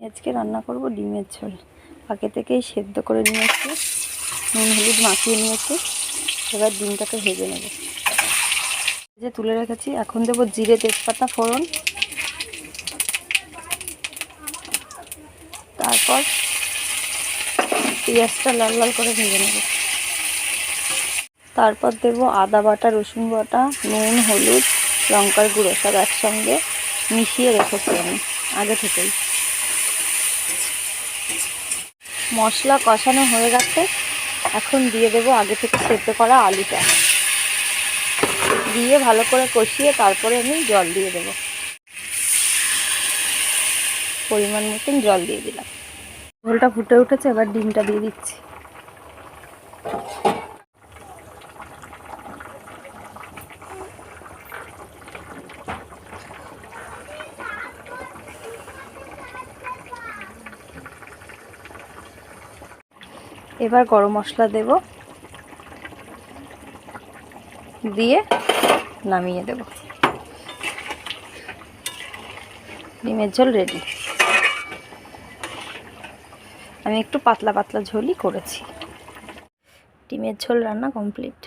আজকে রান্না করব ডিমের ঝোল। আগে থেকেই সেদ্ধ করে নিয়েছি, নুন হলুদ মাখিয়ে নিয়েছি। এবার ডিমটাকে ভেজে নেব। যে তুলে রেখেছি, এখন দেবো জিরে তেজপাতা ফোড়ন, তারপর পেঁয়াজটা লাল লাল করে ভেজে নেব। তারপর দেবো আদা বাটা, রসুন বাটা, নুন হলুদ লঙ্কার গুঁড়ো সব একসঙ্গে মিশিয়ে রেখেছি আমি আগে থেকেই। মশলা কষানো হয়ে গেছে, এখন দিয়ে দেবো আগে থেকে সেদ্ধ করা আলুটা, দিয়ে ভালো করে কষিয়ে তারপরে আমি জল দিয়ে দেবো। পরিমাণ মতন জল দিয়ে দিলাম। ঝোলটা ফুটে উঠেছে, এবার ডিমটা দিয়ে দিচ্ছি। এবার গরম মশলা দেব, দিয়ে নামিয়ে দেব। ডিমের ঝোল রেডি। আমি একটু পাতলা পাতলা ঝোলই করেছি। ডিমের ঝোল রান্না কমপ্লিট।